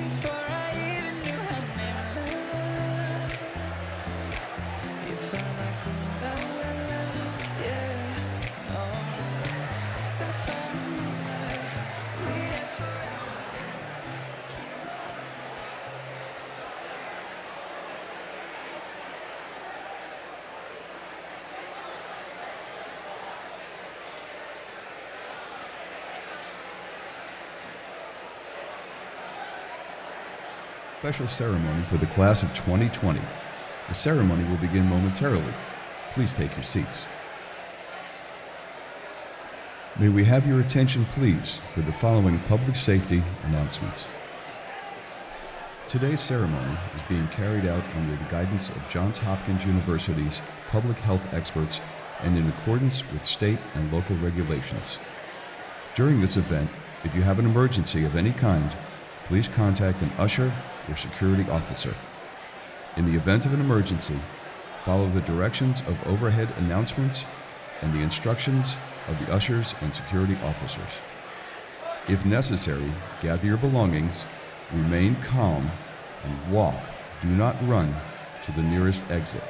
before I even knew her name. La, la, la. You felt like a la la la, yeah, no. Sapphire moonlight, we danced for hours in the sun to kiss. Special ceremony for the class of 2020. The ceremony will begin momentarily. Please take your seats. May we have your attention, please, for the following public safety announcements. Today's ceremony is being carried out under the guidance of Johns Hopkins University's public health experts and in accordance with state and local regulations. During this event, if you have an emergency of any kind, please contact an usher or security officer. In the event of an emergency, follow the directions of overhead announcements and the instructions of the ushers and security officers. If necessary, gather your belongings, remain calm, and walk, do not run, to the nearest exit.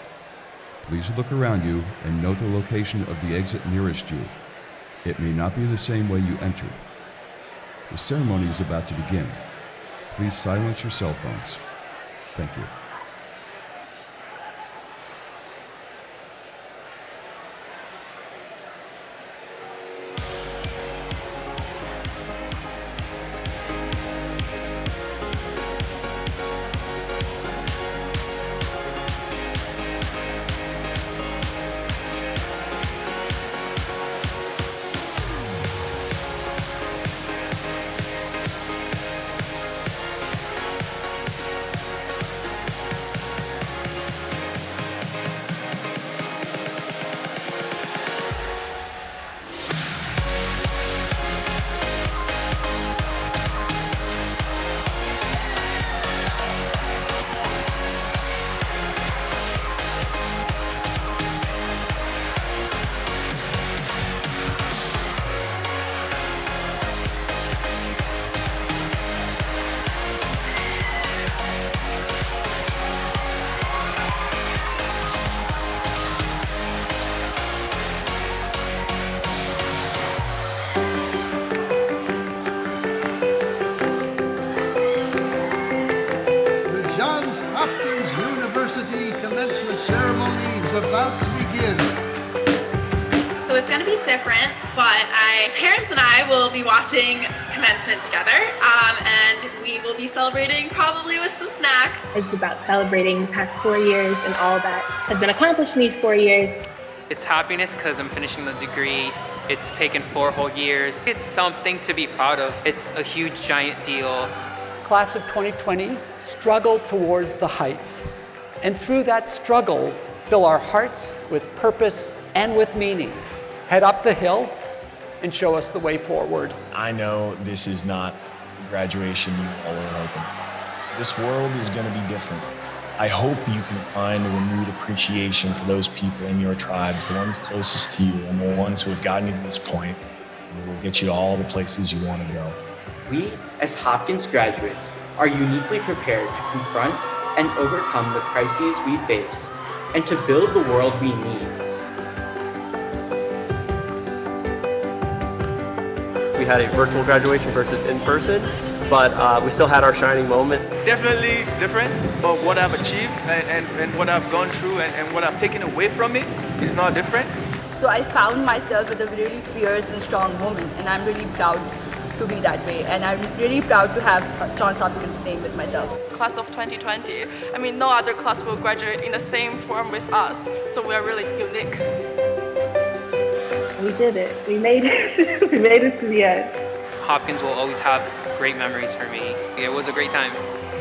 Please look around you and note the location of the exit nearest you. It may not be the same way you entered. The ceremony is about to begin. Please silence your cell phones. Thank you. Johns Hopkins University commencement ceremony is about to begin. So it's going to be different, but parents and I will be watching commencement together, and we will be celebrating probably with some snacks. It's about celebrating the past 4 years and all that has been accomplished in these 4 years. It's happiness because I'm finishing the degree. It's taken 4 whole years. It's something to be proud of. It's a huge, giant deal. Class of 2020 struggled towards the heights. And through that struggle, fill our hearts with purpose and with meaning. Head up the hill and show us the way forward. I know this is not the graduation you all are hoping for. This world is going to be different. I hope you can find a renewed appreciation for those people in your tribes, the ones closest to you, and the ones who have gotten you to this point, and will get you to all the places you want to go. We, as Hopkins graduates, are uniquely prepared to confront and overcome the crises we face and to build the world we need. We had a virtual graduation versus in person, but we still had our shining moment. Definitely different, but what I've achieved and what I've gone through and what I've taken away from it is not different. So I found myself with a really fierce and strong woman, and I'm really proud to be that way, and I'm really proud to have Johns Hopkins name with myself. Class of 2020, I mean, no other class will graduate in the same form with us, so we're really unique. We did it. We made it. We made it to the end. Hopkins will always have great memories for me. It was a great time.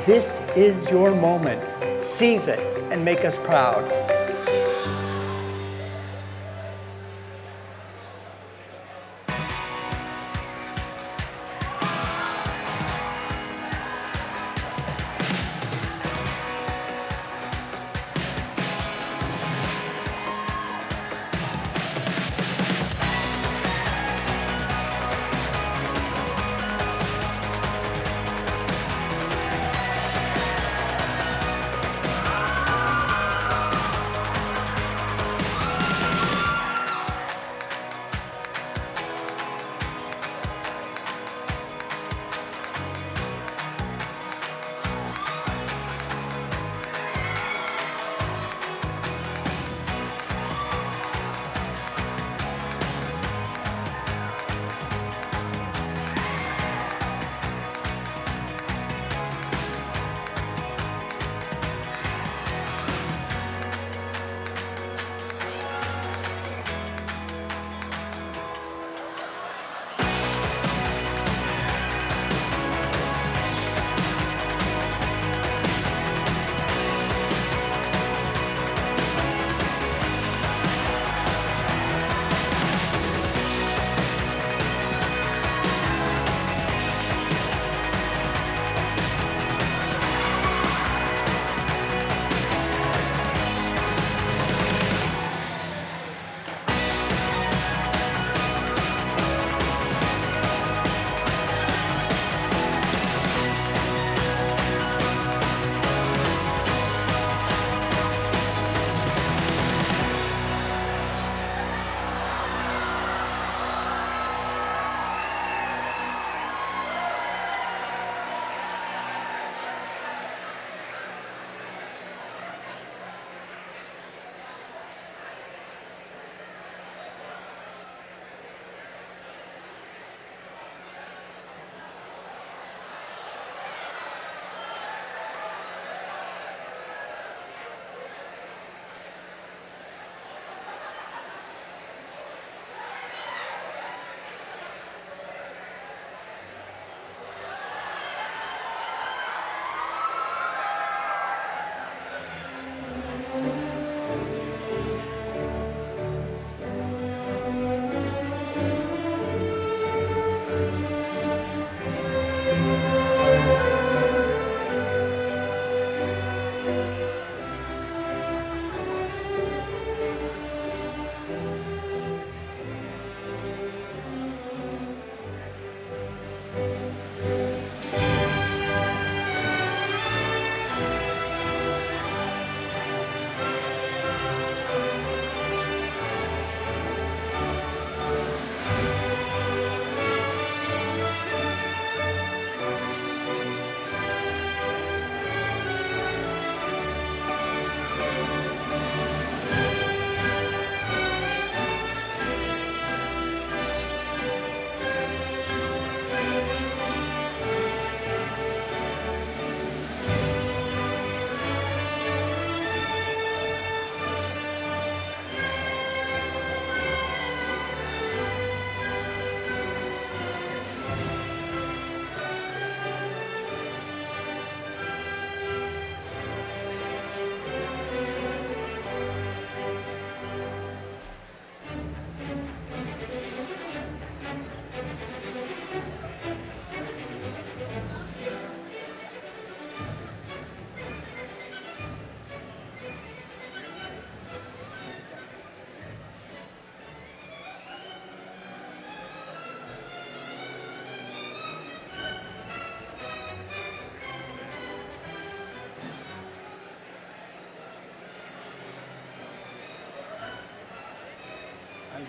This is your moment. Seize it and make us proud.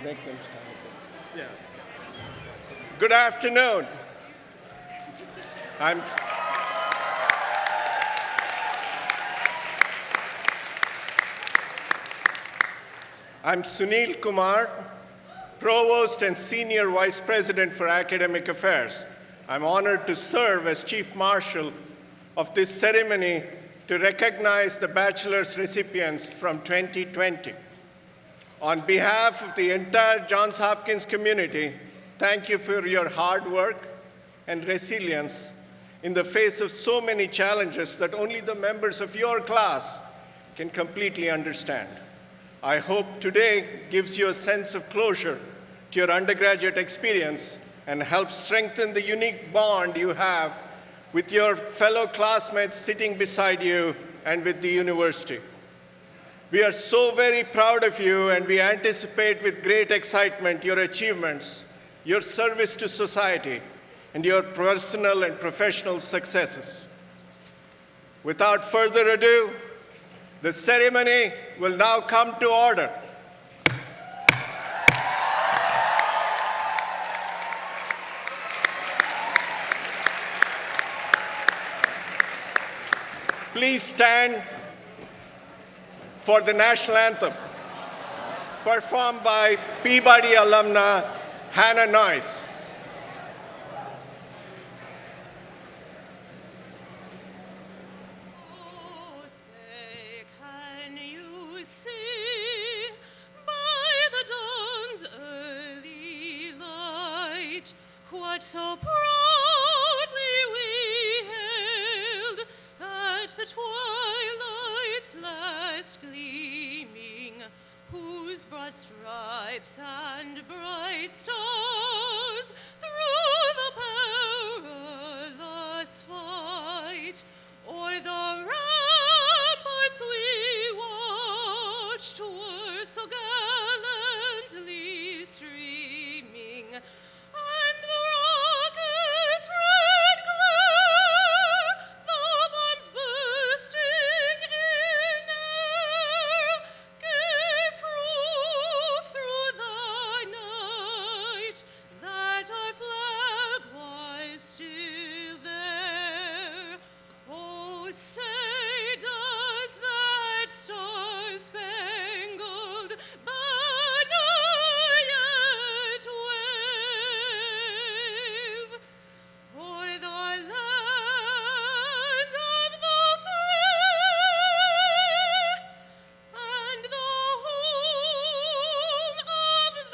make them stand. Yeah. Good afternoon. I'm Sunil Kumar, Provost and Senior Vice President for Academic Affairs. I'm honored to serve as Chief Marshal of this ceremony to recognize the bachelor's recipients from 2020. On behalf of the entire Johns Hopkins community, thank you for your hard work and resilience in the face of so many challenges that only the members of your class can completely understand. I hope today gives you a sense of closure to your undergraduate experience and helps strengthen the unique bond you have with your fellow classmates sitting beside you and with the university. We are so very proud of you, and we anticipate with great excitement your achievements, your service to society, and your personal and professional successes. Without further ado, the ceremony will now come to order. Please stand for the national anthem, performed by Peabody alumna Hannah Noyes. What so proudly we hailed at the twilight's last gleaming, whose broad stripes and bright stars through the perilous fight o'er the ramparts we watched were so gallantly streaming. And the rocket's red glare, the bombs bursting in air, gave proof through the night that our flag was still there. Oh, say does that star-spangled banner yet wave o'er the land of the free and the home of the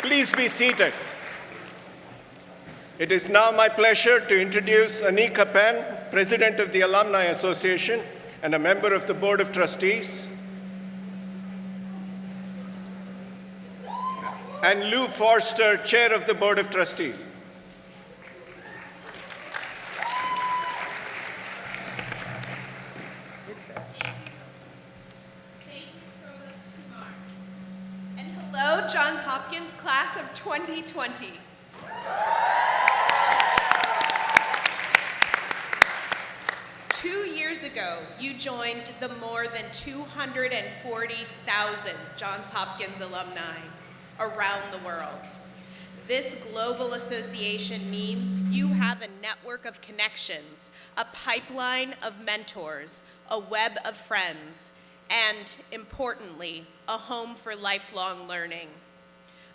Please be seated. It is now my pleasure to introduce Anika Penn, President of the Alumni Association and a member of the Board of Trustees, and Lou Forster, Chair of the Board of Trustees. And hello, Johns Hopkins class of 2020. Years ago, you joined the more than 240,000 Johns Hopkins alumni around the world. This global association means you have a network of connections, a pipeline of mentors, a web of friends, and, importantly, a home for lifelong learning.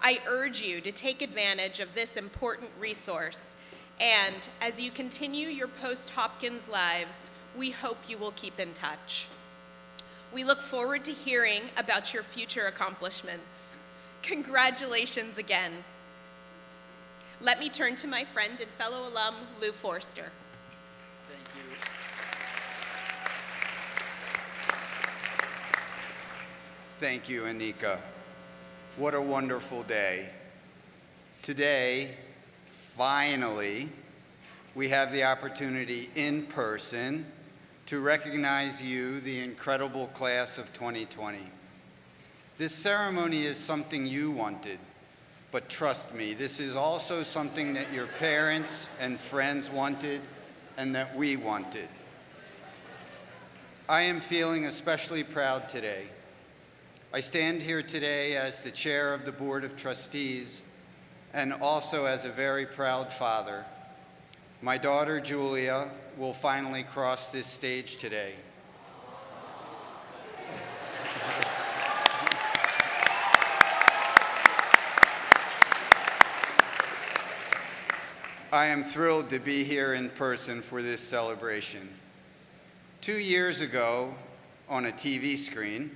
I urge you to take advantage of this important resource, and as you continue your post-Hopkins lives, we hope you will keep in touch. We look forward to hearing about your future accomplishments. Congratulations again. Let me turn to my friend and fellow alum, Lou Forster. Thank you. Thank you, Anika. What a wonderful day. Today, finally, we have the opportunity in person to recognize you, the incredible class of 2020. This ceremony is something you wanted, But trust me, this is also something that your parents and friends wanted and that we wanted. I am feeling especially proud today. I stand here today as the chair of the Board of Trustees and also as a very proud father. My daughter, Julia, will finally cross this stage today. I am thrilled to be here in person for this celebration. 2 years ago, on a TV screen,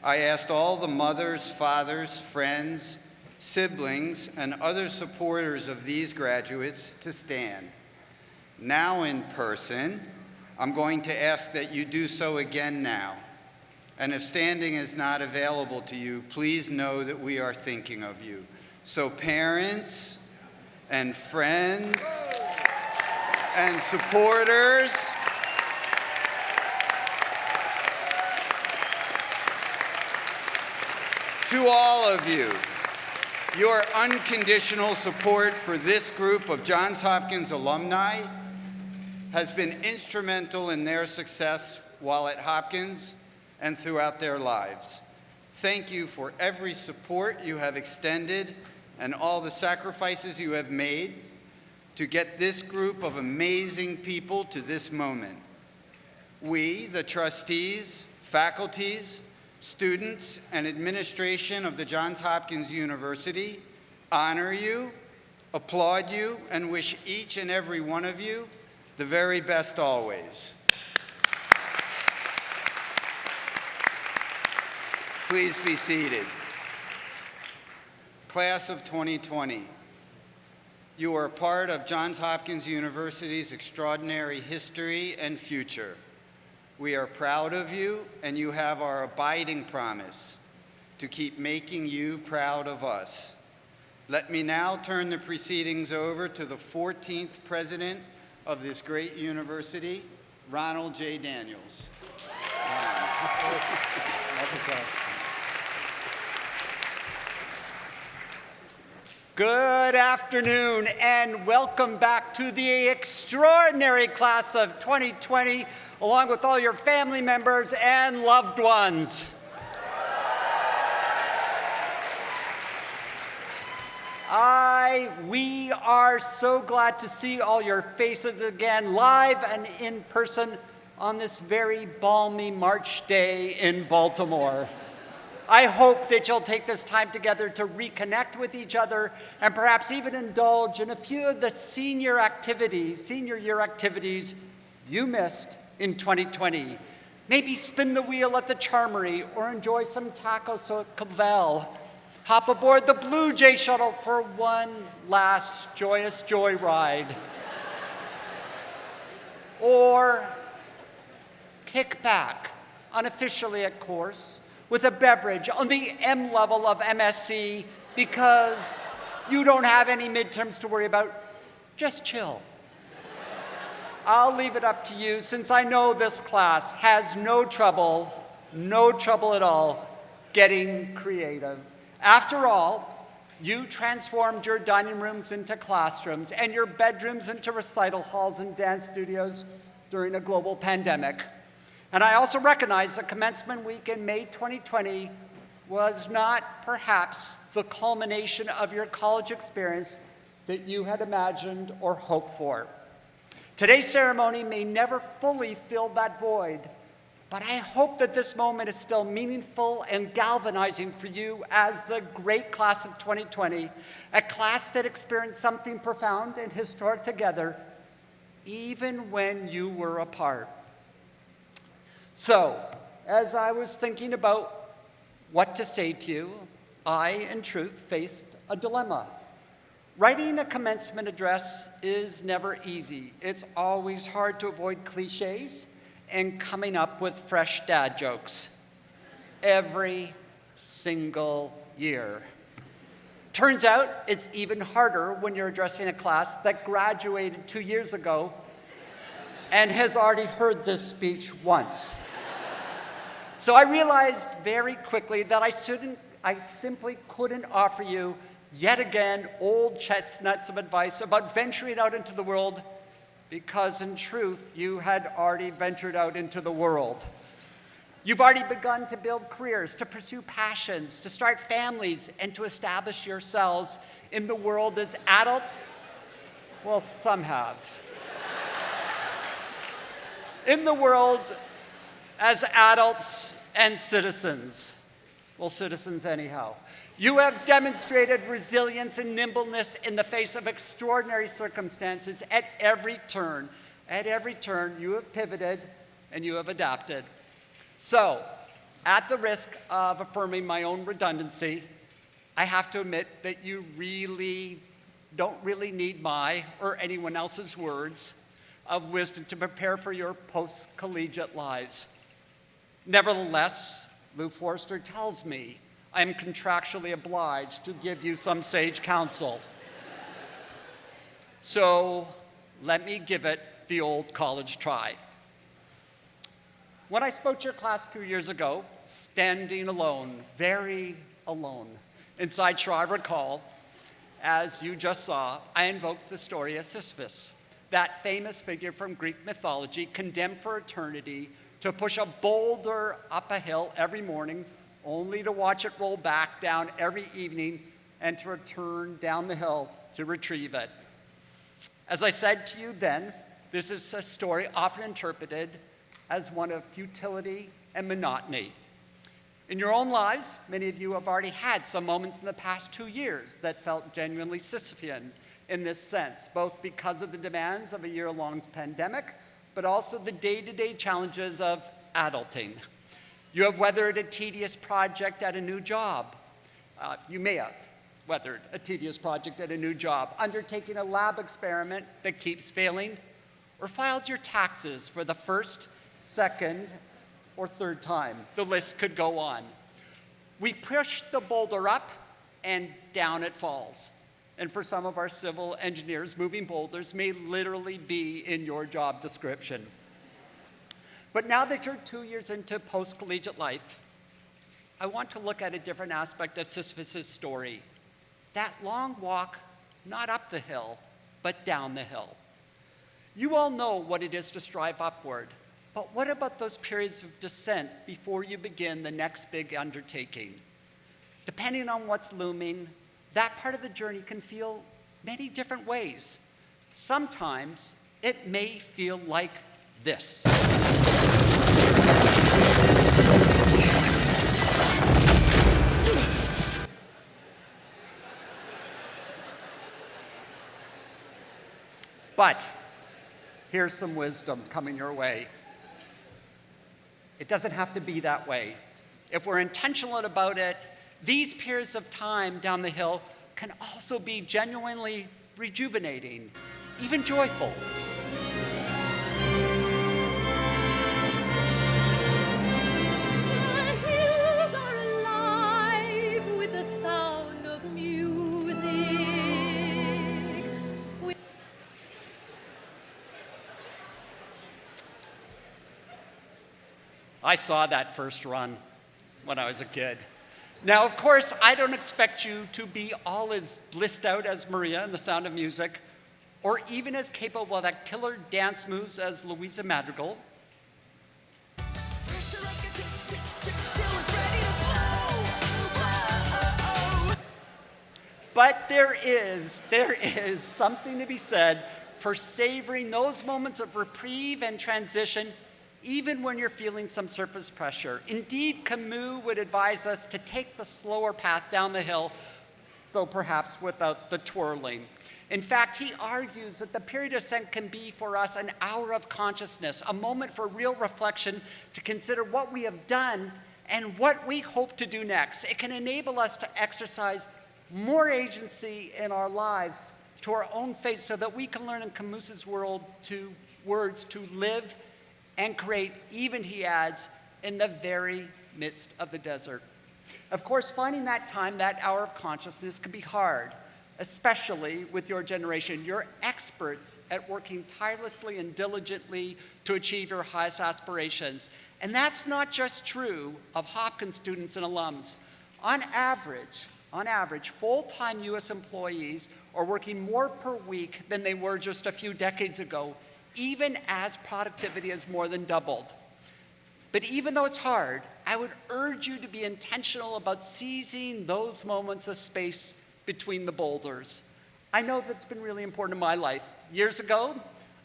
I asked all the mothers, fathers, friends, siblings, and other supporters of these graduates to stand. Now in person, I'm going to ask that you do so again now. And if standing is not available to you, please know that we are thinking of you. So parents and friends and supporters, to all of you, your unconditional support for this group of Johns Hopkins alumni has been instrumental in their success while at Hopkins and throughout their lives. Thank you for every support you have extended and all the sacrifices you have made to get this group of amazing people to this moment. We, the trustees, faculties, students, and administration of the Johns Hopkins University honor you, applaud you, and wish each and every one of you the very best always. Please be seated. Class of 2020, you are part of Johns Hopkins University's extraordinary history and future. We are proud of you, and you have our abiding promise to keep making you proud of us. Let me now turn the proceedings over to the 14th president of this great university, Ronald J. Daniels. Good afternoon and welcome back to the extraordinary class of 2020, along with all your family members and loved ones. We are so glad to see all your faces again, live and in person, on this very balmy March day in Baltimore. I hope that you'll take this time together to reconnect with each other and perhaps even indulge in a few of the senior year activities you missed in 2020. Maybe spin the wheel at the Charmery or enjoy some tacos at Cavell. Hop aboard the Blue Jay Shuttle for one last joyous joyride. Or kick back, unofficially of course, with a beverage on the M level of MSc because you don't have any midterms to worry about. Just chill. I'll leave it up to you since I know this class has no trouble at all getting creative. After all, you transformed your dining rooms into classrooms and your bedrooms into recital halls and dance studios during a global pandemic. And I also recognize that commencement week in May 2020 was not perhaps the culmination of your college experience that you had imagined or hoped for. Today's ceremony may never fully fill that void, but I hope that this moment is still meaningful and galvanizing for you as the great class of 2020, a class that experienced something profound and historic together, even when you were apart. So, as I was thinking about what to say to you, I, in truth, faced a dilemma. Writing a commencement address is never easy. It's always hard to avoid cliches and coming up with fresh dad jokes. Every single year. Turns out it's even harder when you're addressing a class that graduated 2 years ago and has already heard this speech once. So I realized very quickly that I simply couldn't offer you yet again, old chestnuts of advice about venturing out into the world, because in truth, you had already ventured out into the world. You've already begun to build careers, to pursue passions, to start families, and to establish yourselves in the world as adults. Well, some have. In the world as adults and citizens. Well, citizens anyhow. You have demonstrated resilience and nimbleness in the face of extraordinary circumstances at every turn. At every turn, you have pivoted and you have adapted. So, at the risk of affirming my own redundancy, I have to admit that you don't really need my or anyone else's words of wisdom to prepare for your post-collegiate lives. Nevertheless, Lou Forster tells me I am contractually obliged to give you some sage counsel. So let me give it the old college try. When I spoke to your class 2 years ago, standing alone, very alone, inside Shrive Recall, as you just saw, I invoked the story of Sisyphus, that famous figure from Greek mythology, condemned for eternity to push a boulder up a hill every morning, only to watch it roll back down every evening and to return down the hill to retrieve it. As I said to you then, this is a story often interpreted as one of futility and monotony. In your own lives, many of you have already had some moments in the past 2 years that felt genuinely Sisyphean in this sense, both because of the demands of a year-long pandemic, but also the day-to-day challenges of adulting. You have weathered a tedious project at a new job. You may have weathered a tedious project at a new job, undertaking a lab experiment that keeps failing, or filed your taxes for the first, second, or third time. The list could go on. We push the boulder up and down it falls. And for some of our civil engineers, moving boulders may literally be in your job description. But now that you're 2 years into post-collegiate life, I want to look at a different aspect of Sisyphus' story. That long walk, not up the hill, but down the hill. You all know what it is to strive upward, but what about those periods of descent before you begin the next big undertaking? Depending on what's looming, that part of the journey can feel many different ways. Sometimes it may feel like this. But here's some wisdom coming your way. It doesn't have to be that way. If we're intentional about it, these periods of time down the hill can also be genuinely rejuvenating, even joyful. The hills are alive with the sound of music. I saw that first run when I was a kid. Now, of course, I don't expect you to be all as blissed out as Maria in The Sound of Music, or even as capable of that killer dance moves as Louisa Madrigal. But there is something to be said for savoring those moments of reprieve and transition, even when you're feeling some surface pressure. Indeed, Camus would advise us to take the slower path down the hill, though perhaps without the twirling. In fact, he argues that the period of ascent can be for us an hour of consciousness, a moment for real reflection to consider what we have done and what we hope to do next. It can enable us to exercise more agency in our lives to our own fate so that we can learn in Camus's words to live and create, even, he adds, in the very midst of the desert. Of course, finding that time, that hour of consciousness, can be hard, especially with your generation. You're experts at working tirelessly and diligently to achieve your highest aspirations. And that's not just true of Hopkins students and alums. On average, on average, full-time U.S. employees are working more per week than they were just a few decades ago, even as productivity has more than doubled. But even though it's hard, I would urge you to be intentional about seizing those moments of space between the boulders. I know that's been really important in my life. Years ago,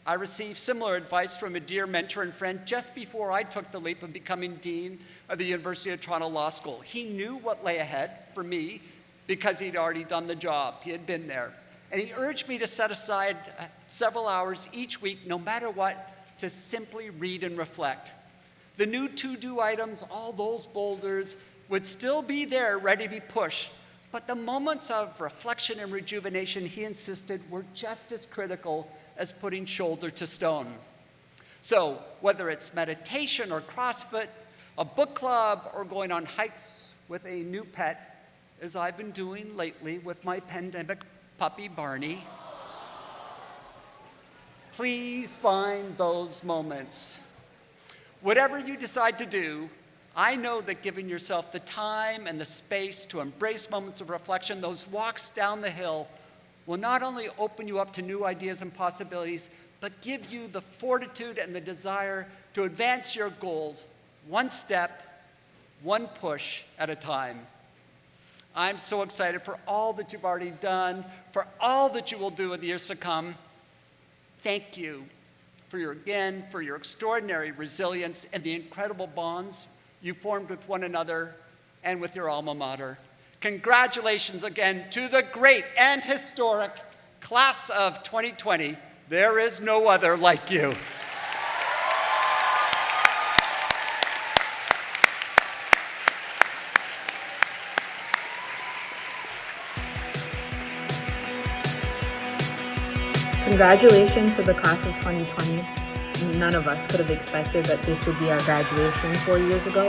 I received similar advice from a dear mentor and friend just before I took the leap of becoming Dean of the University of Toronto Law School. He knew what lay ahead for me because he'd already done the job. He had been there. And he urged me to set aside several hours each week, no matter what, to simply read and reflect. The new to-do items, all those boulders, would still be there, ready to be pushed. But the moments of reflection and rejuvenation, he insisted, were just as critical as putting shoulder to stone. So whether it's meditation or CrossFit, a book club, or going on hikes with a new pet, as I've been doing lately with my pandemic puppy, Barney, please find those moments. Whatever you decide to do, I know that giving yourself the time and the space to embrace moments of reflection, those walks down the hill, will not only open you up to new ideas and possibilities, but give you the fortitude and the desire to advance your goals one step, one push at a time. I'm so excited for all that you've already done, for all that you will do in the years to come. Thank you for your extraordinary resilience and the incredible bonds you formed with one another and with your alma mater. Congratulations again to the great and historic class of 2020. There is no other like you. Congratulations to the class of 2020. None of us could have expected that this would be our graduation 4 years ago,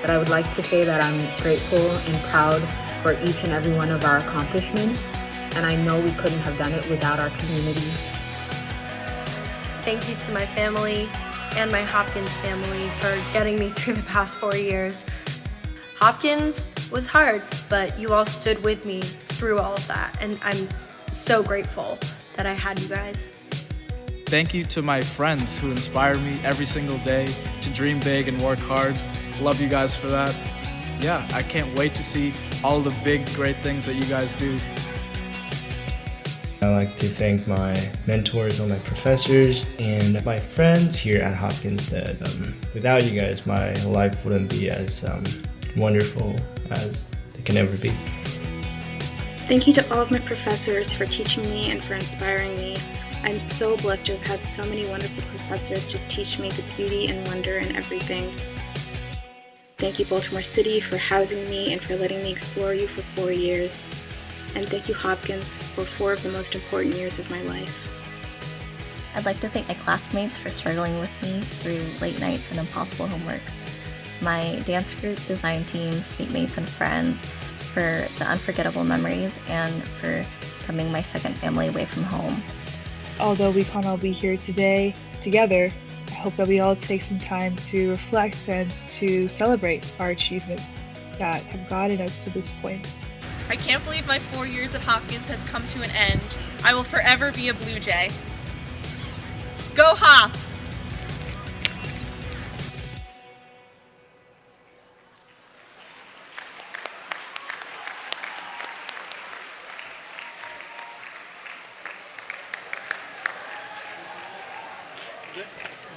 but I would like to say that I'm grateful and proud for each and every one of our accomplishments, and I know we couldn't have done it without our communities. Thank you to my family and my Hopkins family for getting me through the past 4 years. Hopkins was hard, but you all stood with me through all of that, and I'm so grateful that I had you guys. Thank you to my friends who inspire me every single day to dream big and work hard. Love you guys for that. Yeah, I can't wait to see all the big, great things that you guys do. I'd like to thank my mentors, all my professors, and my friends here at Hopkins that without you guys, my life wouldn't be as wonderful as it can ever be. Thank you to all of my professors for teaching me and for inspiring me. I'm so blessed to have had so many wonderful professors to teach me the beauty and wonder in everything. Thank you, Baltimore City, for housing me and for letting me explore you for 4 years. And thank you, Hopkins, for 4 of the most important years of my life. I'd like to thank my classmates for struggling with me through late nights and impossible homeworks, my dance group, design team, suite mates, and friends for the unforgettable memories and for becoming my second family away from home. Although we can't all be here today together, I hope that we all take some time to reflect and to celebrate our achievements that have gotten us to this point. I can't believe my 4 years at Hopkins has come to an end. I will forever be a Blue Jay. Go Hop!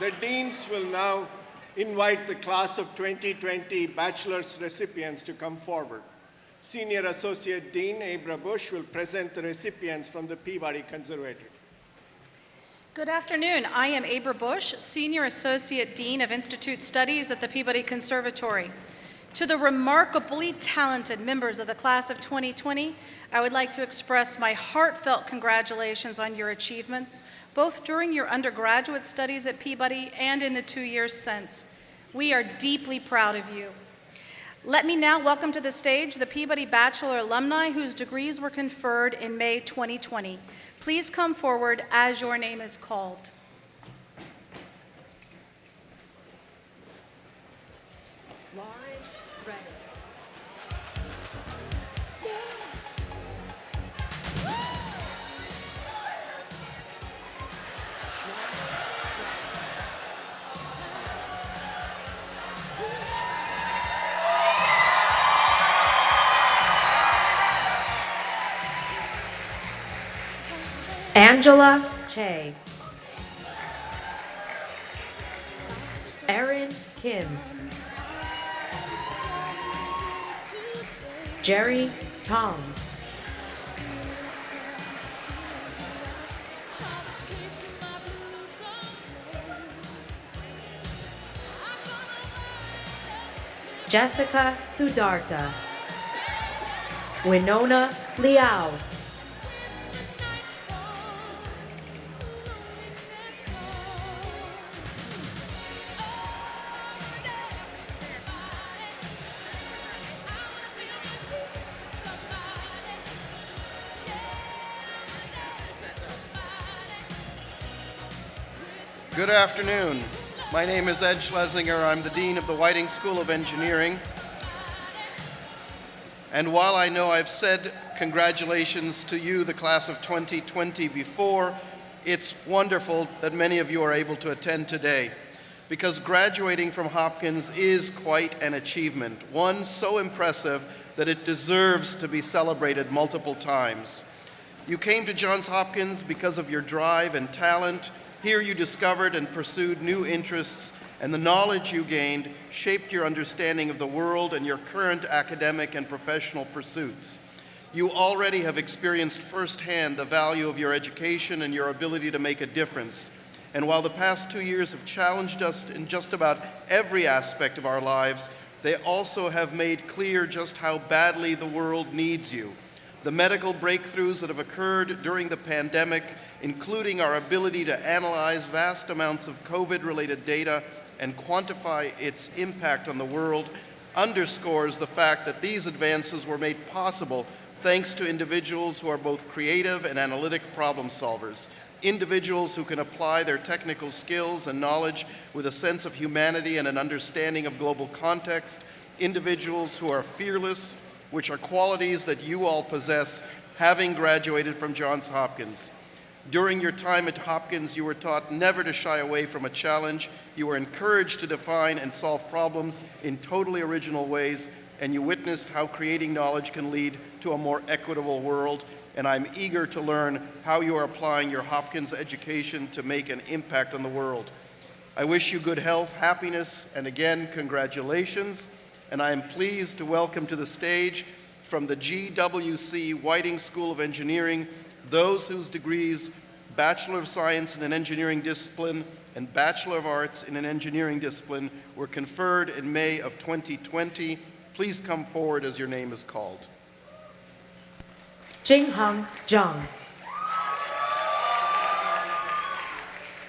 The deans will now invite the class of 2020 bachelor's recipients to come forward. Senior Associate Dean Abra Bush will present the recipients from the Peabody Conservatory. Good afternoon. I am Abra Bush, Senior Associate Dean of Institute Studies at the Peabody Conservatory. To the remarkably talented members of the class of 2020, I would like to express my heartfelt congratulations on your achievements, both during your undergraduate studies at Peabody and in the 2 years since. We are deeply proud of you. Let me now welcome to the stage the Peabody Bachelor alumni whose degrees were conferred in May 2020. Please come forward as your name is called. Yeah. Angela Che. Erin Kim. Jerry Tong. Jessica Sudarta. Winona Liao. Good afternoon. My name is Ed Schlesinger. I'm the Dean of the Whiting School of Engineering. And while I know I've said congratulations to you, the class of 2020, before, it's wonderful that many of you are able to attend today, because graduating from Hopkins is quite an achievement, one so impressive that it deserves to be celebrated multiple times. You came to Johns Hopkins because of your drive and talent. Here you discovered and pursued new interests, and the knowledge you gained shaped your understanding of the world and your current academic and professional pursuits. You already have experienced firsthand the value of your education and your ability to make a difference. And while the past 2 years have challenged us in just about every aspect of our lives, they also have made clear just how badly the world needs you. The medical breakthroughs that have occurred during the pandemic, including our ability to analyze vast amounts of COVID-related data and quantify its impact on the world, underscores the fact that these advances were made possible thanks to individuals who are both creative and analytic problem solvers, individuals who can apply their technical skills and knowledge with a sense of humanity and an understanding of global context, individuals who are fearless, which are qualities that you all possess, having graduated from Johns Hopkins. During your time at Hopkins, you were taught never to shy away from a challenge. You were encouraged to define and solve problems in totally original ways, and you witnessed how creating knowledge can lead to a more equitable world. And I'm eager to learn how you are applying your Hopkins education to make an impact on the world. I wish you good health, happiness, and again, congratulations. And I am pleased to welcome to the stage from the GWC Whiting School of Engineering those whose degrees Bachelor of Science in an Engineering discipline and Bachelor of Arts in an Engineering discipline were conferred in May of 2020. Please come forward as your name is called. Jingheng Zhang.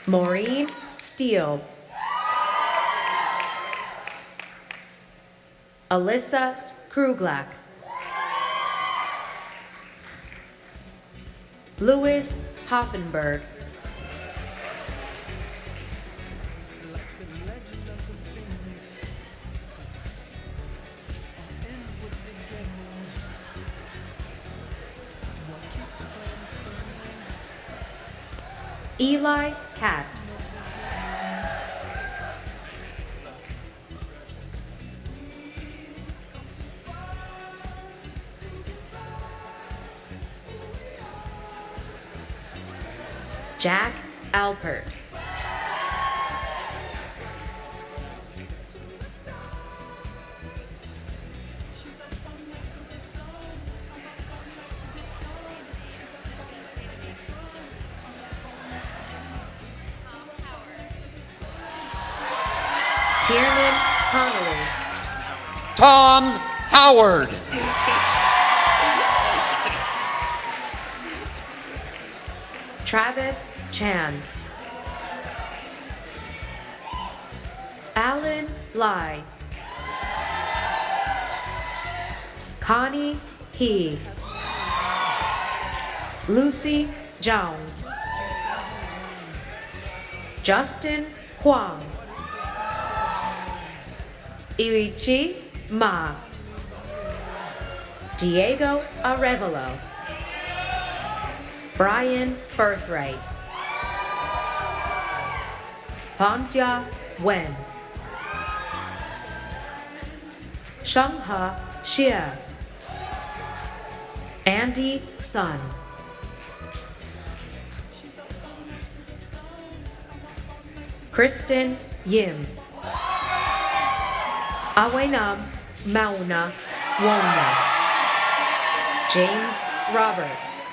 Maureen Steele. Alyssa Kruglak. Louis Hoffenberg. Eli Katz. Jack Alpert. Tiernan Connolly. Tom Howard. Travis Chan. Alan Lai. Connie He. Lucy Zhang. Justin Huang. Yuichi Ma. Diego Arevalo. Brian Birthright. Pantya Wen. Shenghe Xie. Andy Sun. Kristen Yim. Awenam Mauna Wona. James Roberts.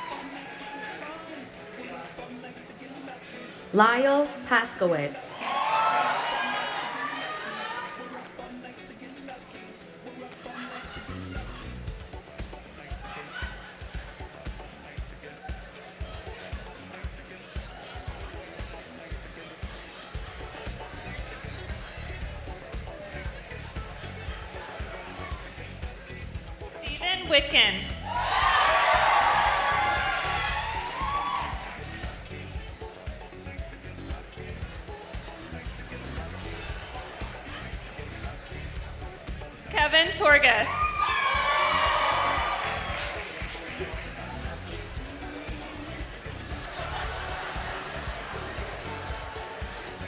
Lyle Paskowitz. Stephen Witkin. Kevin Torgas.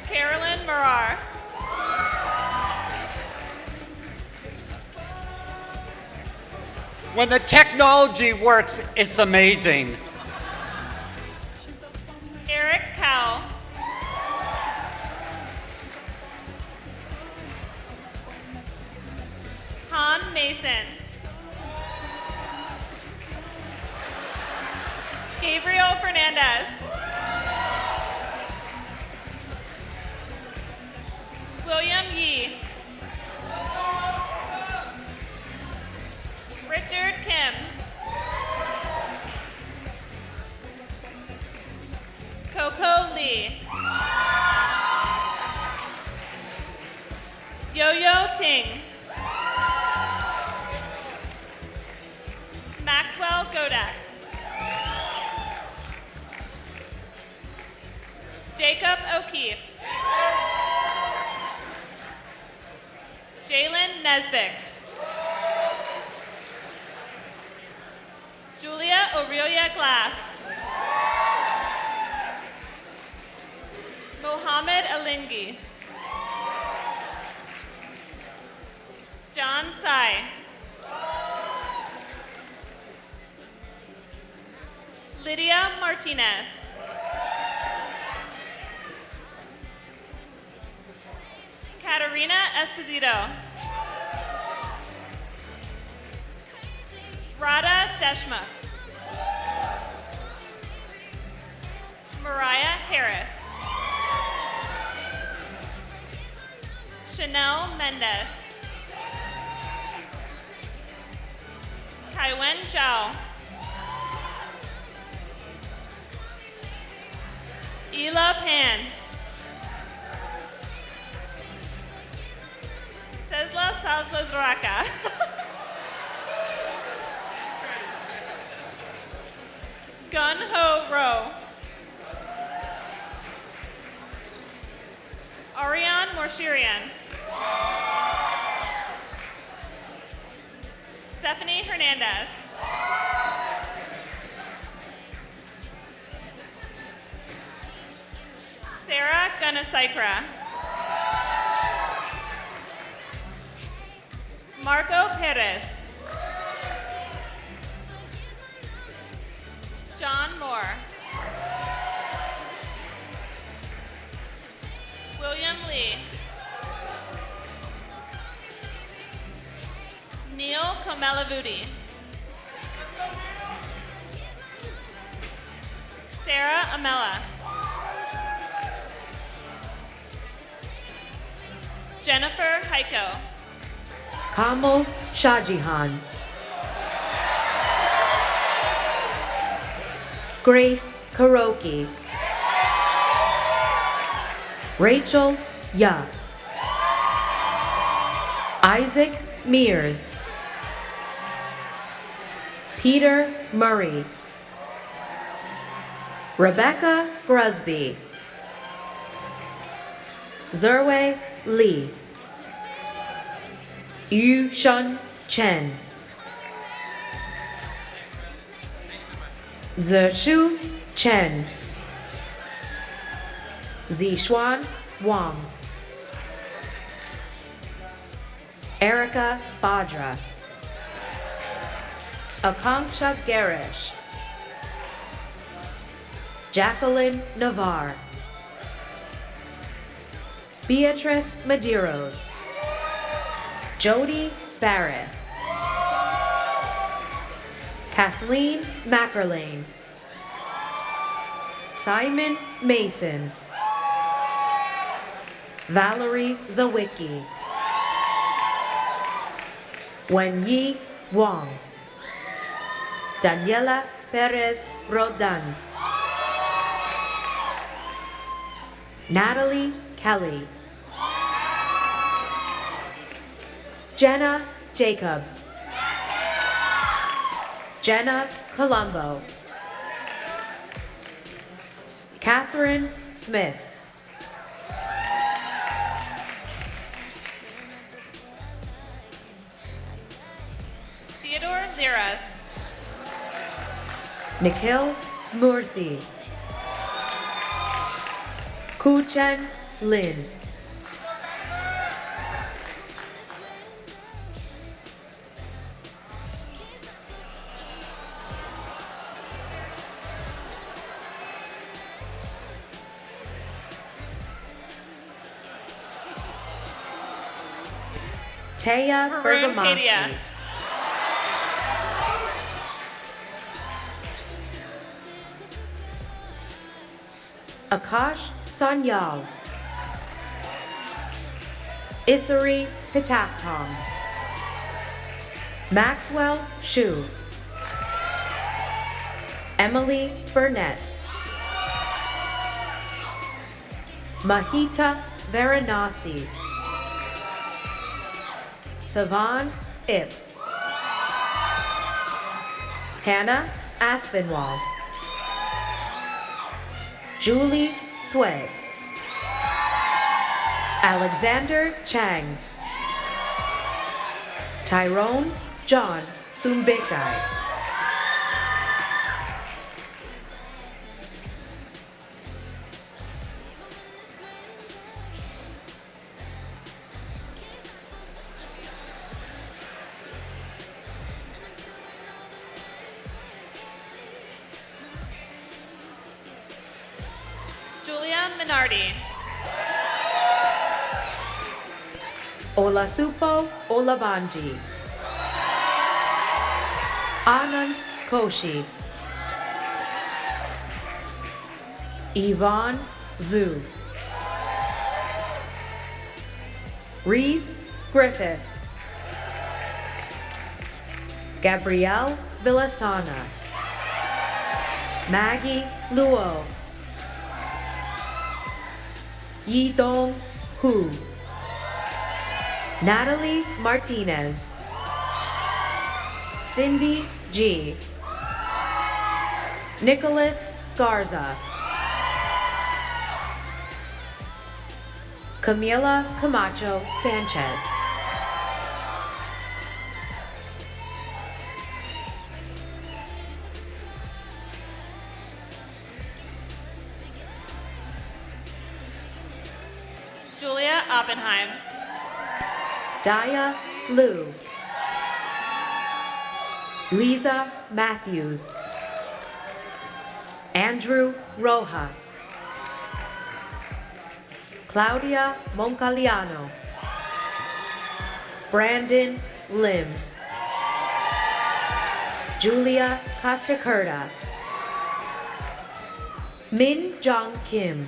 Carolyn Marar. When the technology works, it's amazing. Eric Cowell. Han Mason. Gabriel Fernandez. William Yee. Richard Kim. Coco Lee. Yo-Yo Ting. Maxwell Godak. Jacob O'Keefe. Jalen Nesbitt. Julia Aurelia Glass. Mohammed Alingi. John Tsai. Lydia Martinez. Katarina Esposito. Radha Deshmukh. Mariah Harris. Chanel Mendez. Kaiwen Zhao. Ela Pan. Sesla Salzlazraka. Gun Ho Ro. Ariane Morshirian. Stephanie Hernandez. Sarah Gunasaikra. Marco Perez. John Moore. William Lee. Neil Komelavudi. Sarah Amella. Jennifer Heiko. Kamal Shajihan. Grace Karoki. Rachel Ya. Isaac Mears. Peter Murray. Rebecca Grusby. Zerwei Lee. Yu Shun Chen. Zishu Chen. Zishuan Wang. Erica Badra. Akanksha Garish. Jacqueline Navarre. Beatrice Medeiros, Jody Barris, Kathleen Mackerlane, Simon Mason, Valerie Zawicki, Wenyi Wang, Daniela Perez Rodan, Natalie Kelly, Jenna Jacobs, Jenna Colombo, Catherine Smith, Theodore Liras, Nikhil Murthy, Kuchen Lin, Taya Maroon Bergamasky, Kadia, Akash Sanyal, Isari Pitaktom, Maxwell Shu, Emily Burnett, Mahita Varanasi, Savan Ip, Hannah Aspinwall, Julie Sway, Alexander Chang, Tyrone John Sumbekai, Julia Minardi, Olasupo Olabanji, Anand Koshi, Yvonne Zhu, Reese Griffith, Gabrielle Villasana, Maggie Luo, Yidong Hu, Natalie Martinez, Cindy G, Nicholas Garza, Camila Camacho Sanchez, Julia Oppenheim, Daya Liu, Lisa Matthews, Andrew Rojas, Claudia Moncaliano, Brandon Lim, Julia Costacurta, Min Jong Kim,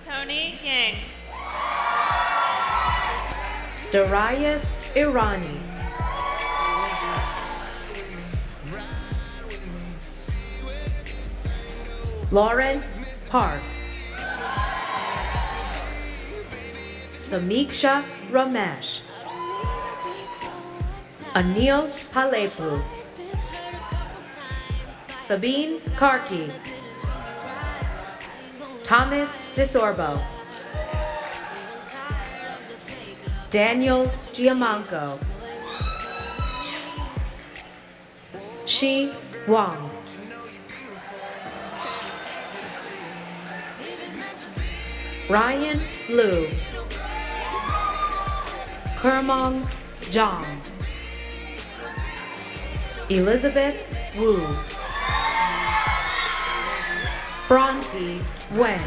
Tony Yang, Darius Irani, Lauren Park, Samiksha Ramesh, Anil Halepu, Sabine Karki, Thomas DeSorbo, Daniel Giamanco, Shi Wang, Ryan Liu, Kermong John. Elizabeth Wu. Bronte Wen.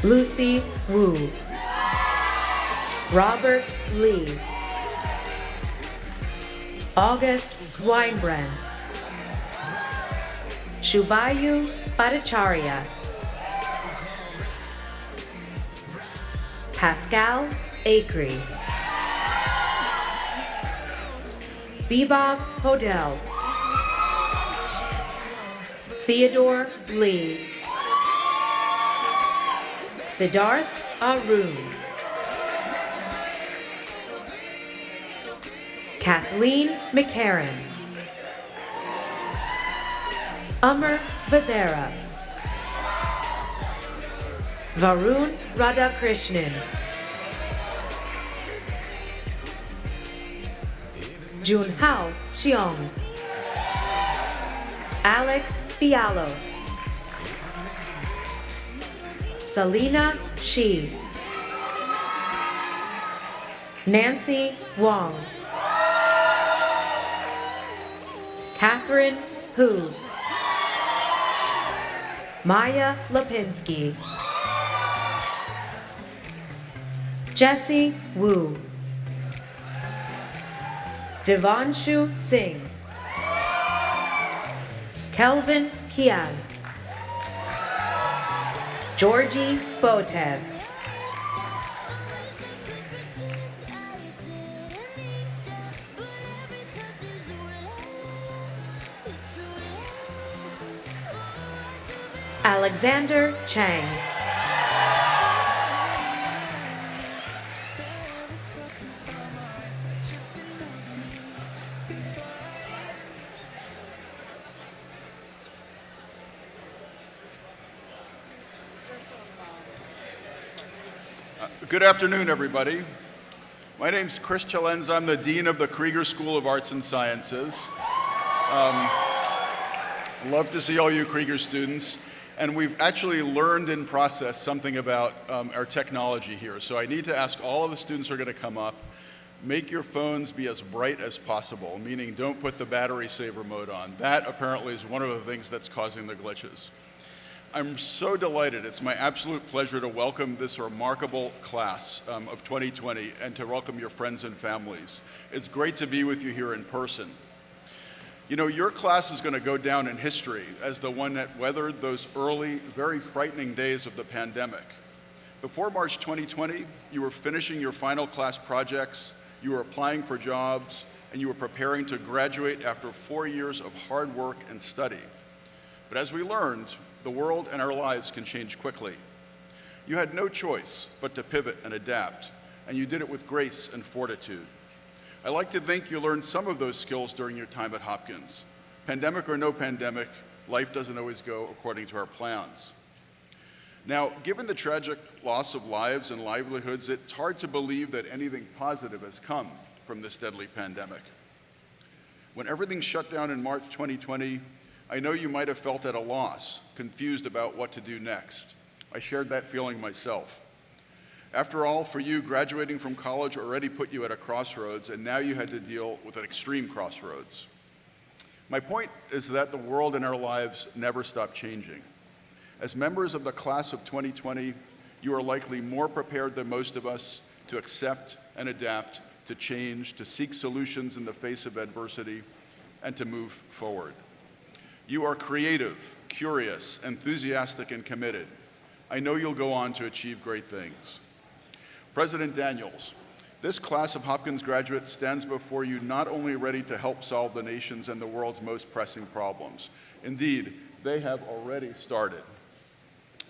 Lucy Wu. Robert Lee. August Weinbrenn. Shubayu Bhattacharya. Pascal Acree. Bebop Hodel. Theodore Lee. Siddharth Arun. Kathleen McCarran. Amar Vadera. Varun Radhakrishnan. Junhao Xiong. Alex Fialos. Selena Shi. Nancy Wong. Catherine Hu. Maya Lipinski. Jesse Wu. Devanshu Singh. Kelvin Kian. Georgie Botev. Alexander Chang. Good afternoon, everybody. My name's Chris Chalenza. I'm the Dean of the Krieger School of Arts and Sciences. Love to see all you Krieger students. And we've actually learned in process something about our technology here. So I need to ask all of the students who are going to come up, make your phones be as bright as possible, meaning don't put the battery saver mode on. That apparently is one of the things that's causing the glitches. I'm so delighted. It's my absolute pleasure to welcome this remarkable class of 2020 and to welcome your friends and families. It's great to be with you here in person. You know, your class is going to go down in history as the one that weathered those early, very frightening days of the pandemic. Before March 2020, you were finishing your final class projects, you were applying for jobs, and you were preparing to graduate after 4 years of hard work and study. But as we learned, the world and our lives can change quickly. You had no choice but to pivot and adapt, and you did it with grace and fortitude. I like to think you learned some of those skills during your time at Hopkins. Pandemic or no pandemic, life doesn't always go according to our plans. Now, given the tragic loss of lives and livelihoods, it's hard to believe that anything positive has come from this deadly pandemic. When everything shut down in March 2020, I know you might have felt at a loss, confused about what to do next. I shared that feeling myself. After all, for you, graduating from college already put you at a crossroads, and now you had to deal with an extreme crossroads. My point is that the world and our lives never stop changing. As members of the class of 2020, you are likely more prepared than most of us to accept and adapt, to change, to seek solutions in the face of adversity, and to move forward. You are creative, curious, enthusiastic, and committed. I know you'll go on to achieve great things. President Daniels, this class of Hopkins graduates stands before you not only ready to help solve the nation's and the world's most pressing problems. Indeed, they have already started.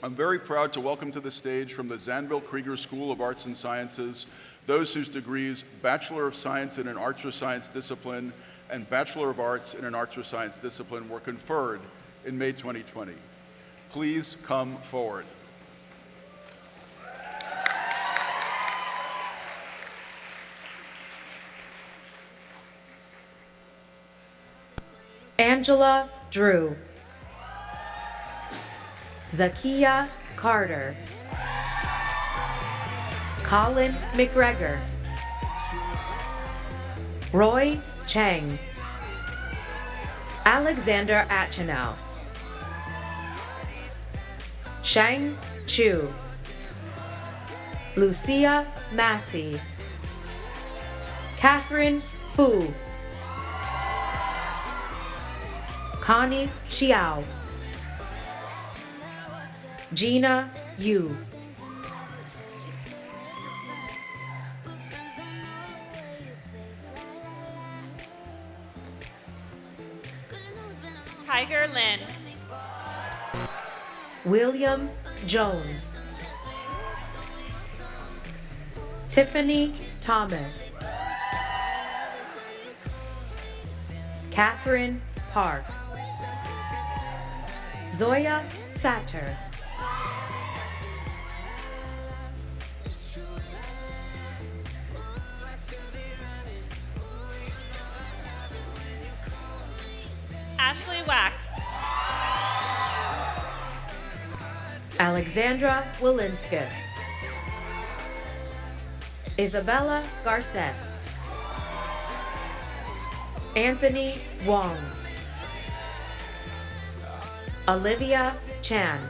I'm very proud to welcome to the stage from the Zanville Krieger School of Arts and Sciences those whose degrees Bachelor of Science in an Arts or Science discipline and Bachelor of Arts in an Arts or Science discipline were conferred in May 2020. Please come forward. Angela Drew. Zakia Carter. Colin McGregor, Roy Chang, Alexander Achenow, Shang Chu, Lucia Massey, Catherine Fu, Connie Xiao, Gina Yu, Tiger Lin, William Jones, Tiffany Thomas, Catherine Park, Zoya Satter, Ashley Wax, Alexandra Wilinskis, Isabella Garces, Anthony Wong, Olivia Chan,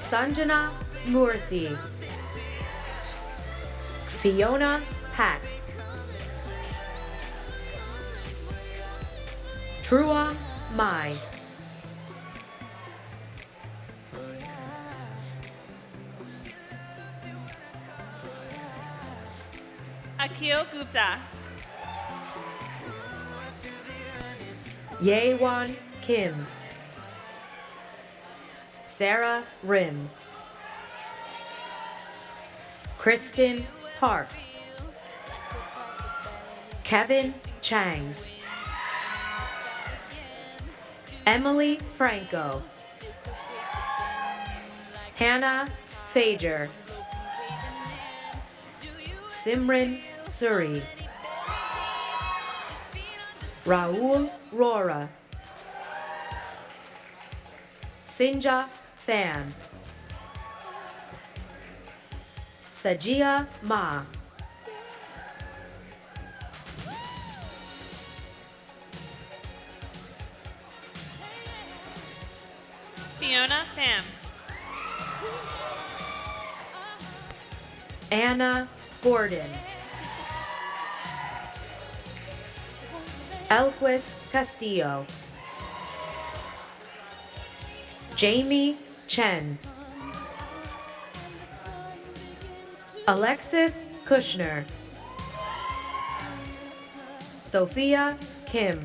Sanjana Murthy, Fiona Pat, Trua Mai, Akil Gupta, Yewan Kim, Sarah Rim, Kristen Park, Kevin Chang, Emily Franco, Hannah Fager, Simran Suri, Raul Rora, Sinja Fan, Sajia Ma, Fiona Pham, Anna Gordon, Elquis Castillo, Jamie Chen, Alexis Kushner, Sophia Kim,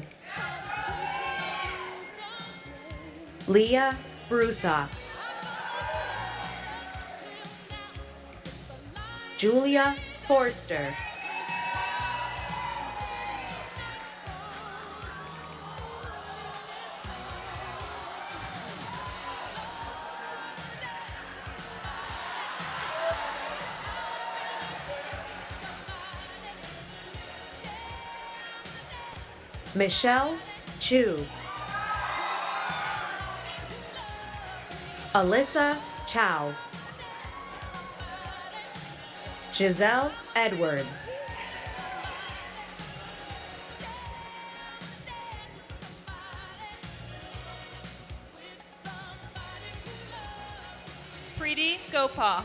Leah Brusa, Julia Forster, Michelle Chu, Alyssa Chow, Giselle Edwards, Preeti Gopal,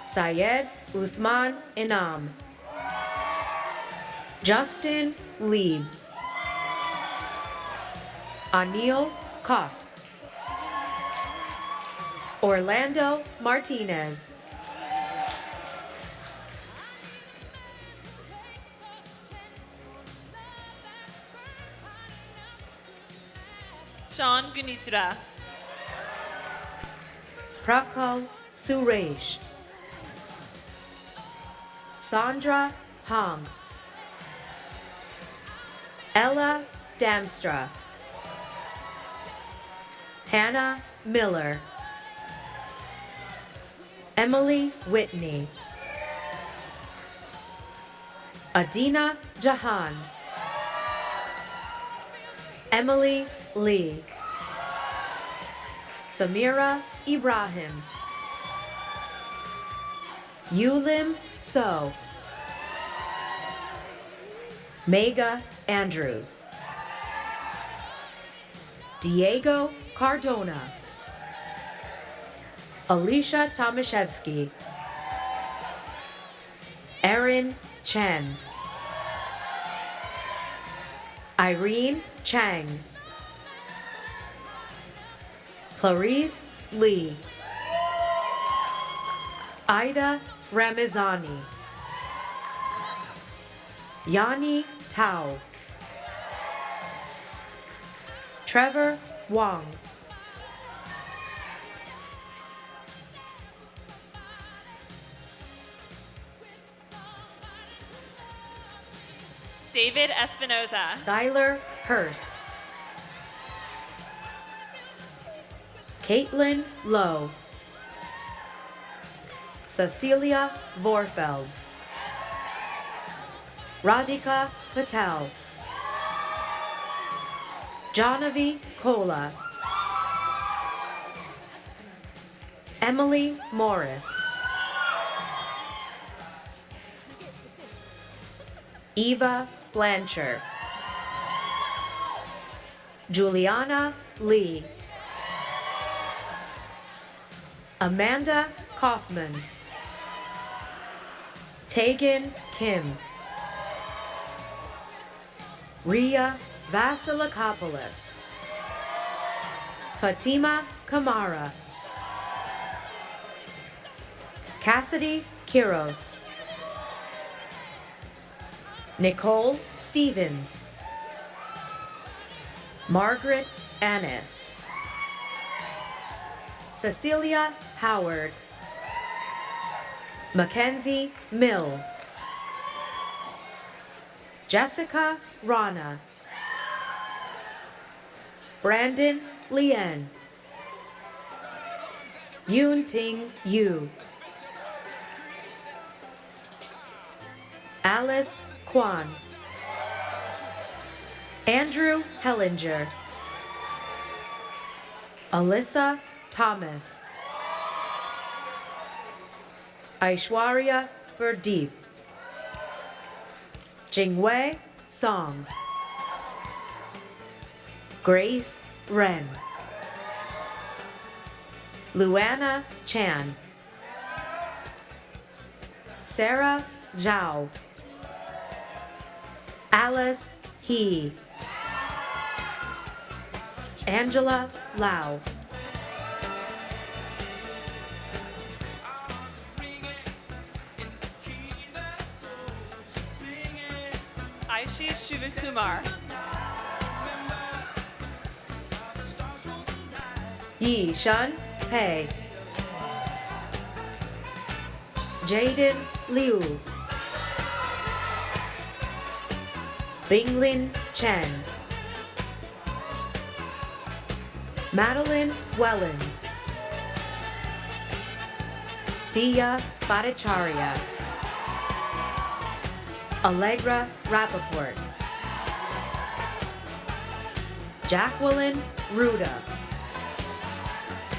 Syed Usman Inam, Justin Lieb, Anil Kott, Orlando Martinez, Sean Gunitra, Prakal Suresh, Sandra Hong, Ella Damstra, Hannah Miller, Emily Whitney, Adina Jahan, Emily Lee, Samira Ibrahim, Yulim So. Mega Andrews. Diego Cardona. Alicia Tomaszewski. Erin Chen. Irene Chang. Clarice Lee. Ida Ramazani. Yani Tao. Trevor Wong. David Espinoza. Skylar Hurst. Caitlin Lowe. Cecilia Vorfeld. Radhika Patel. Jahnavi Kola. Emily Morris. Eva Blanchard. Juliana Lee. Amanda Kaufman. Tegan Kim. Ria Vasilakopoulos. Fatima Kamara. Cassidy Kiros. Nicole Stevens. Margaret Annis. Cecilia Howard. Mackenzie Mills. Jessica Rana. Brandon Lien. Yoon Ting Yu. Alice Kwan. Andrew Hellinger. Alyssa Thomas. Aishwarya Burdeep. Jingwei Song. Grace Ren. Luana Chan. Sarah Zhao. Alice He. Angela Lau. Aishi Shivakumar. Yi Shun Pei. Jaden Liu. Binglin Chen. Madeline Wellens. Dia Bhattacharya. Allegra Rappaport. Jacqueline Ruda.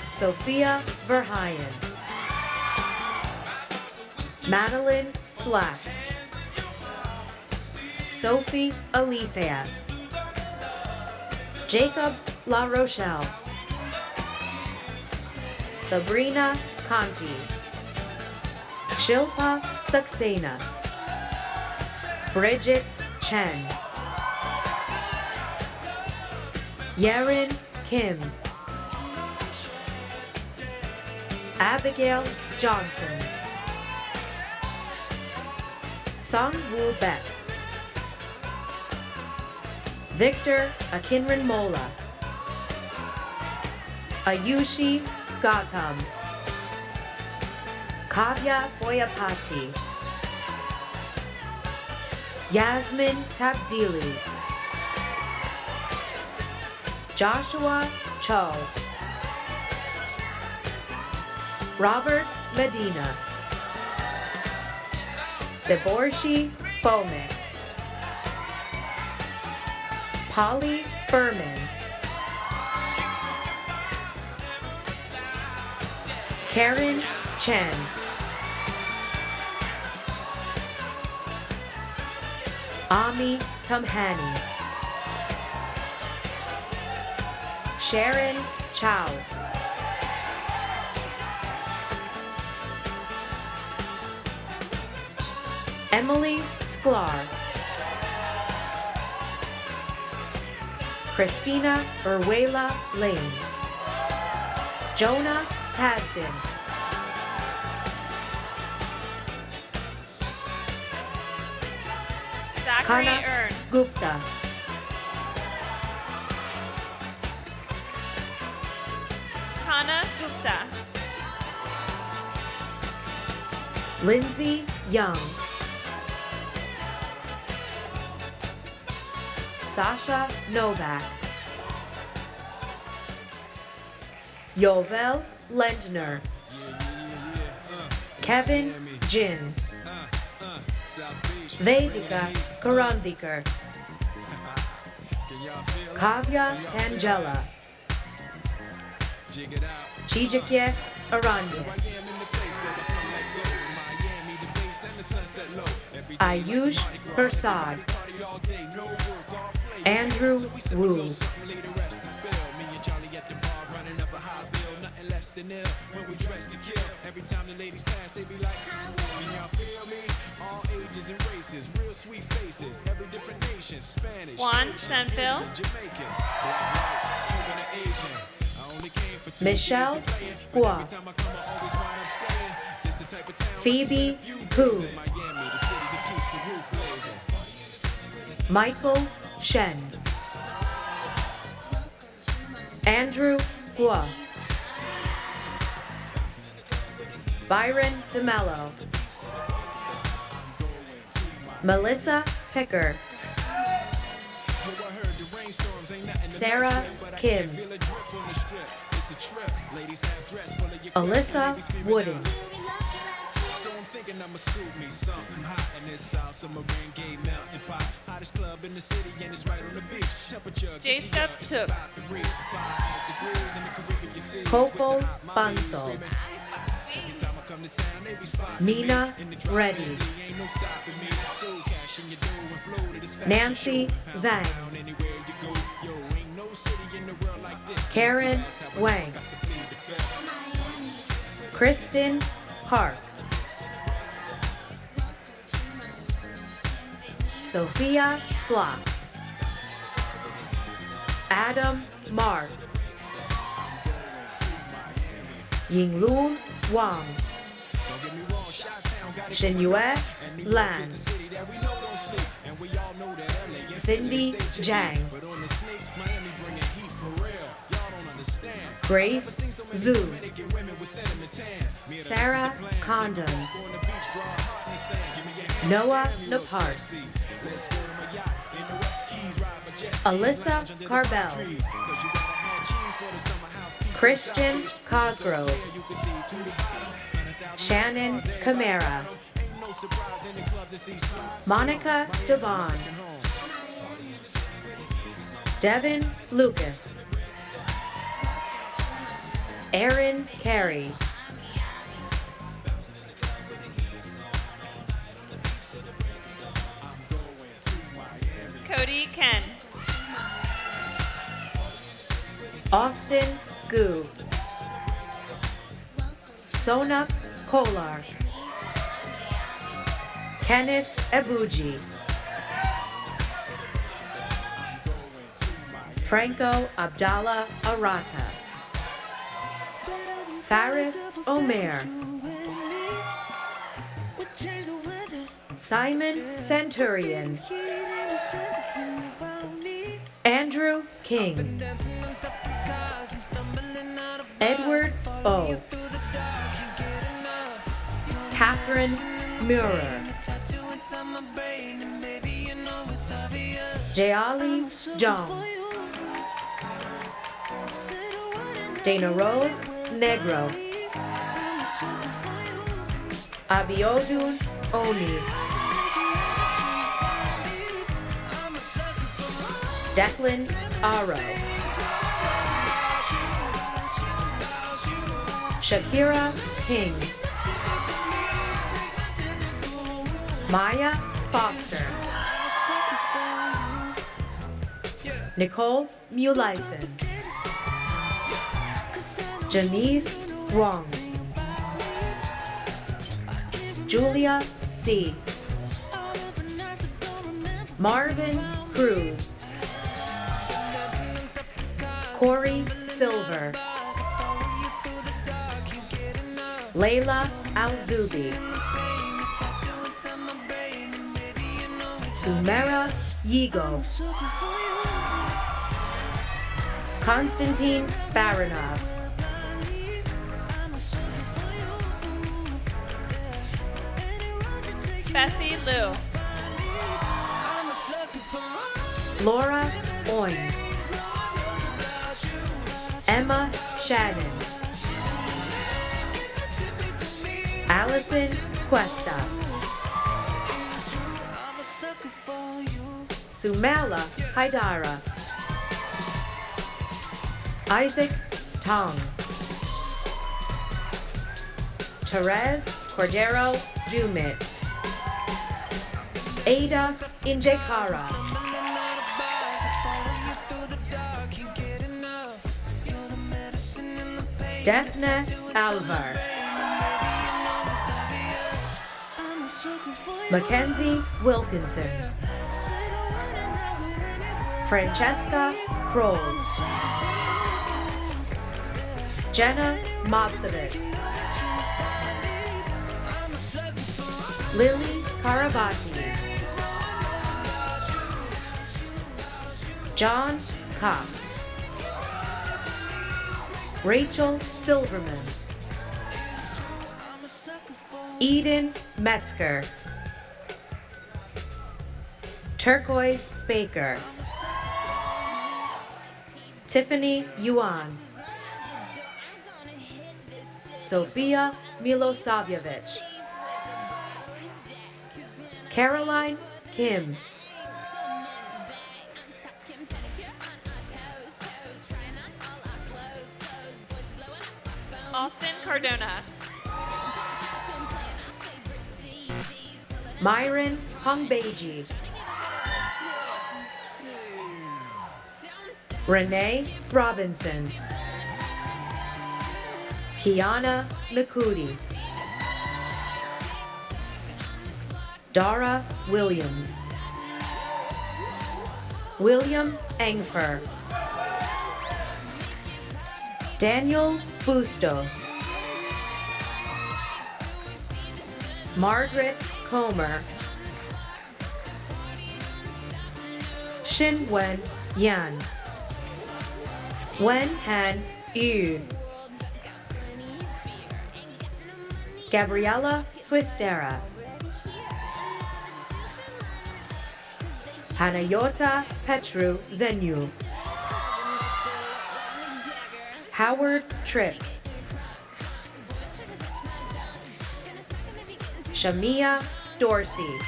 Sophia Verheyen. Madeline Slack. Sophie Alicia. Jacob La Rochelle. Sabrina Conti. Shilpa Saxena. Bridget Chen. Yaren Kim. Abigail Johnson. Song Woo Beck. Victor Akinran Mola. Ayushi Gautam. Kavya Boyapati. Yasmin Tabdili. Joshua Cho. Robert Medina. Deborshi Bowman. Polly Berman. Karen Chen. Ami Tumhani, Sharon Chow, Emily Sklar, Christina Urwela Lane, Jonah Pasden, Zachary Kana Ern. Gupta, Kana Gupta. Lindsay Young, Sasha Novak, Yovel Lendner, Kevin Jin, Vedika Karandikar, Kavya Tangela, Chijike Aranya, Ayush Persad, Andrew Wu, Juan Senville. Michelle Hua, Phoebe Hu, Michael Shen, Andrew Hua, Byron DeMello, Melissa Picker, Sarah Kim, Alyssa Wooden, Jacob Took. Kopo Bansal, Mina Reddy, Nancy Zhang, Karen Wang, Kristen Park, Sophia Block, Adam Mark, Yinglu Wang, Xinyue Lan, Cindy Zhang, Grace Zhu, Sarah Condon, Noah Napars, Alyssa Carbell, Christian Cosgrove, Shannon Camara, Monica Devon, Devin Lucas, Aaron Carey, Cody Ken. Austin Gu, Sonap Kolar, Kenneth Ebuji, Franco Abdallah Arata, Faris Omer, Simon Centurion, Andrew King, Edward O, Catherine Murer, Jayali Jong, Dana Rose Negro, Abiodun Oni, Declan Aro, Shakira King, Maya Foster, Nicole Mulaisen, Janice Wong, Julia C., Marvin Cruz, Corey Silver, Layla Alzubi, Sumera Yigo, Konstantin Baranov, Bessie Liu, Laura Oin, Emma Shannon, Allison Cuesta, Sumala Haidara, Isaac Tong, Therese Cordero Dumit, Ada Injekara, Daphne Alvar, Mackenzie Wilkinson, Francesca Kroll, Jenna Mopsovitz, Lily Karavati, John Cox, Rachel Silverman, Eden Metzger, Turquoise Baker, Tiffany Yuan, Sofia Milosavljevic, Caroline Kim, Austin Cardona, Myron Hongbeji, Renee Robinson, Kiana Nakudi, Dara Williams, William Engfer, Daniel Bustos, Margaret Comer, Xin Wen Yan, Wen Han Yu, Gabriela Swistera, Hanayota Petru Zenu, Howard Tripp, Shamia Dorsey,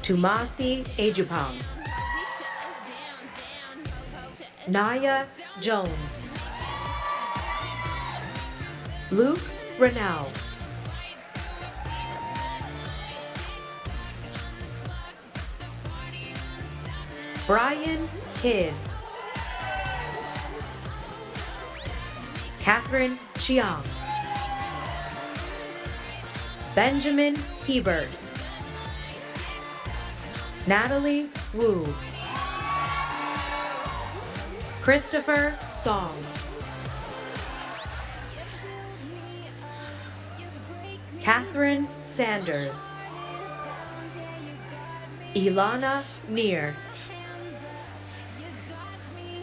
Tumasi Ejupang, Naya Jones, Luke Renau, Brian Kidd, Catherine Chiang, Benjamin Hebert, Natalie Wu, Christopher Song, Catherine Sanders, Ilana Neer,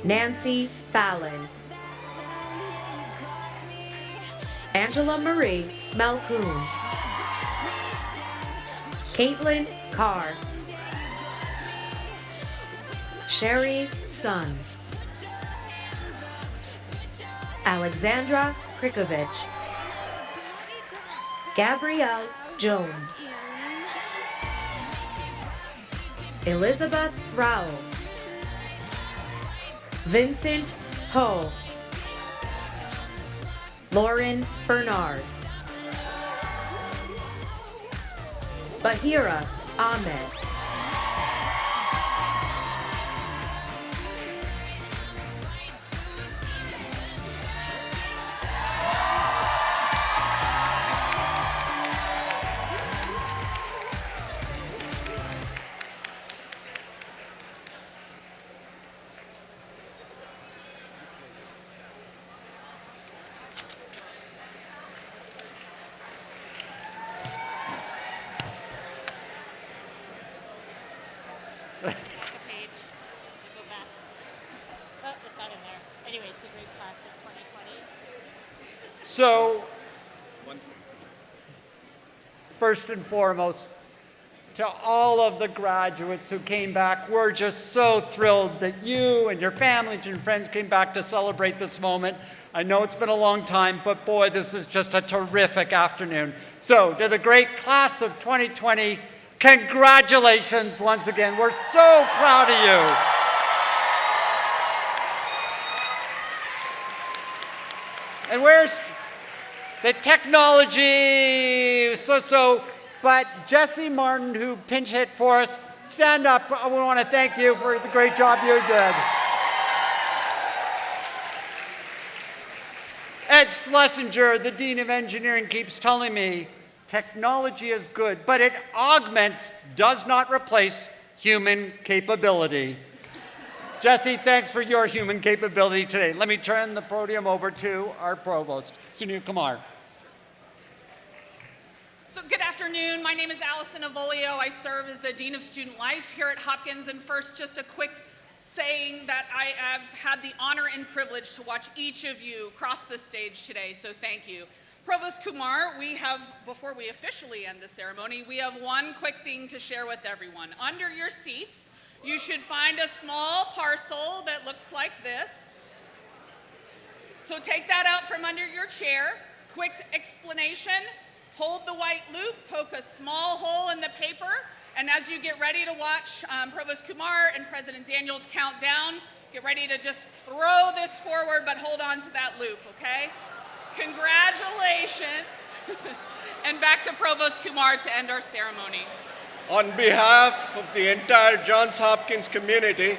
Nancy Fallon, Angela Marie Malcoon, Caitlin Carr, Sherry Sun, Alexandra Krikovich, Gabrielle Jones, Elizabeth Rao, Vincent Ho, Lauren Bernard, Bahira Ahmed, Back a page. Go back. Oh, it's not in there. Anyways, the great class of 2020. So, first and foremost, to all of the graduates who came back, we're just so thrilled that you and your families and friends came back to celebrate this moment. I know it's been a long time, but boy, this is just a terrific afternoon. So, to the great class of 2020, congratulations once again. We're so proud of you. And where's the technology? But Jesse Martin, who pinch hit for us, stand up. I want to thank you for the great job you did. Ed Schlesinger, the Dean of Engineering, keeps telling me technology is good, but it augments, does not replace human capability. Jesse, thanks for your human capability today. Let me turn the podium over to our provost, Sunil Kumar. So good afternoon. My name is Allison Avolio. I serve as the Dean of Student Life here at Hopkins. And first, just a quick saying that I have had the honor and privilege to watch each of you cross the stage today, so thank you. Provost Kumar, before we officially end the ceremony, we have one quick thing to share with everyone. Under your seats, you should find a small parcel that looks like this. So take that out from under your chair. Quick explanation. Hold the white loop, poke a small hole in the paper, and as you get ready to watch Provost Kumar and President Daniels count down, get ready to just throw this forward, but hold on to that loop, okay? Congratulations. And back to Provost Kumar to end our ceremony. On behalf of the entire Johns Hopkins community,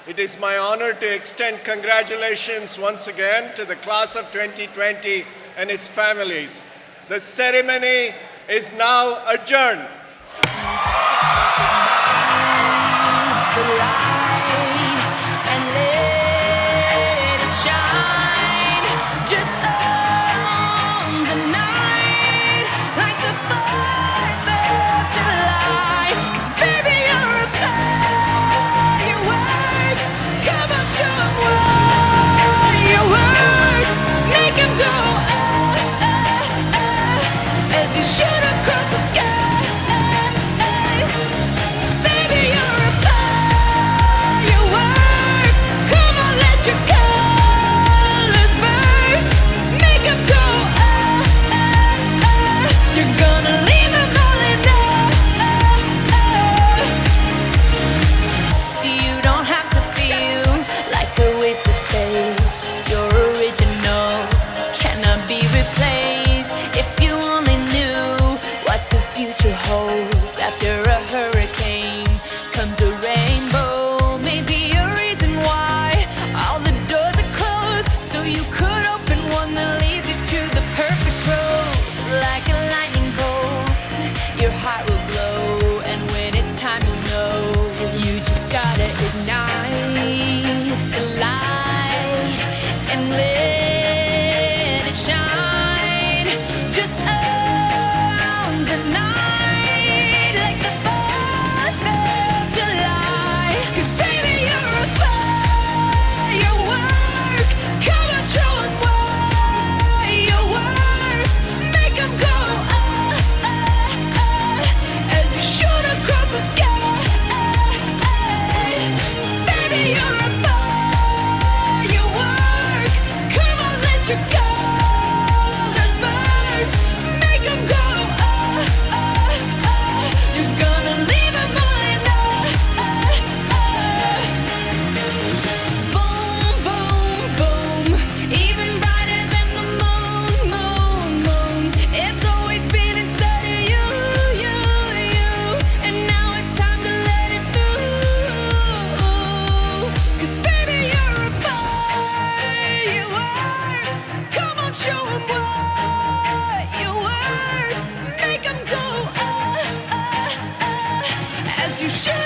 it is my honor to extend congratulations once again to the class of 2020 and its families. The ceremony is now adjourned. You should.